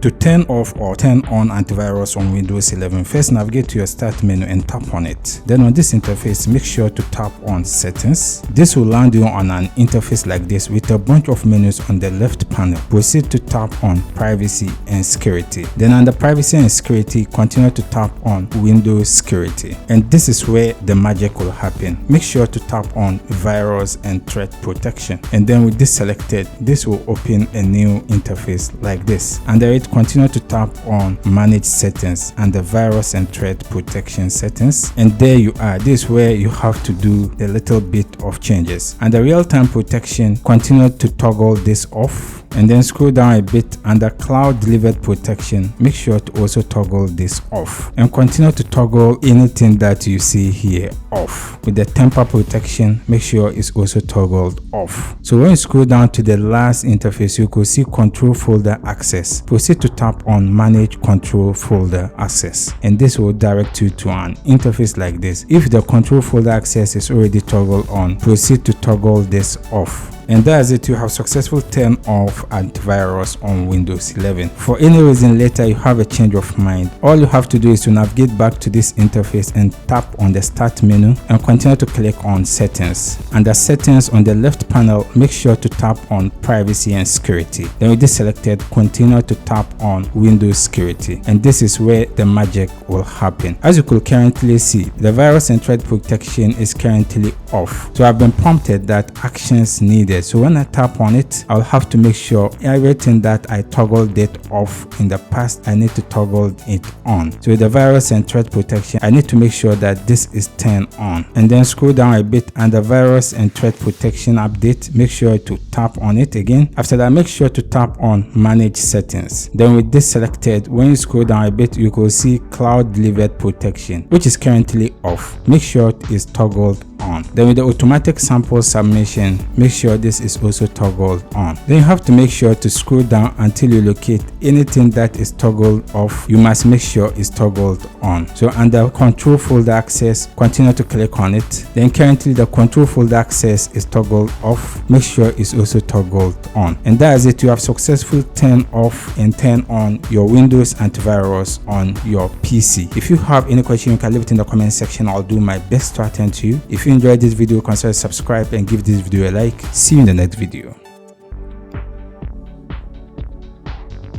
To turn off or turn on antivirus on Windows 11, first navigate to your start menu and tap on it. Then on this interface, make sure to tap on settings. This will land you on an interface like this with a bunch of menus on the left panel. Proceed to tap on privacy and security. Then under privacy and security, continue to tap on Windows security. And this is where the magic will happen. Make sure to tap on virus and threat protection. And then with this selected, this will open a new interface like this. Under it, continue to tap on manage settings and the virus and threat protection settings. And there you are. This is where you have to do a little bit of changes. Under real-time protection, continue to toggle this off. And then scroll down a bit under cloud delivered protection. Make sure to also toggle this off and continue to toggle anything that you see here off. With the temper protection, make sure it's also toggled off. So when you scroll down to the last interface, you could see control folder access. Proceed to tap on manage control folder access, and this will direct you to an interface like this. If the control folder access is already toggled on, proceed to toggle this off. And that's it. You have successfully turned off antivirus on Windows 11. For any reason later you have a change of mind, all you have to do is to navigate back to this interface and tap on the start menu and continue to click on settings. Under settings on the left panel, make sure to tap on privacy and security. Then with this selected, continue to tap on Windows security, and this is where the magic will happen. As you could currently see, the virus and threat protection is currently off. So I've been prompted that actions needed. So when I tap on it, I'll have to make sure everything that I toggled it off in the past, I need to toggle it on. So with the virus and threat protection, I need to make sure that this is turned on. And then scroll down a bit under virus and threat protection update, make sure to tap on it again. After that, make sure to tap on manage settings. Then with this selected, when you scroll down a bit, you will see cloud delivered protection, which is currently off. Make sure it is toggled on. Then with the automatic sample submission, make sure this is also toggled on. Then you have to make sure to scroll down until you locate anything that is toggled off. You must make sure it's toggled on. So under control folder access, continue to click on it. Then currently the control folder access is toggled off. Make sure it's also toggled on. And that is it. You have successfully turned off and turned on your Windows antivirus on your PC. If you have any question, you can leave it in the comment section. I'll do my best to attend to you. If you enjoyed this video, consider subscribe and give this video a like. See you in the next video.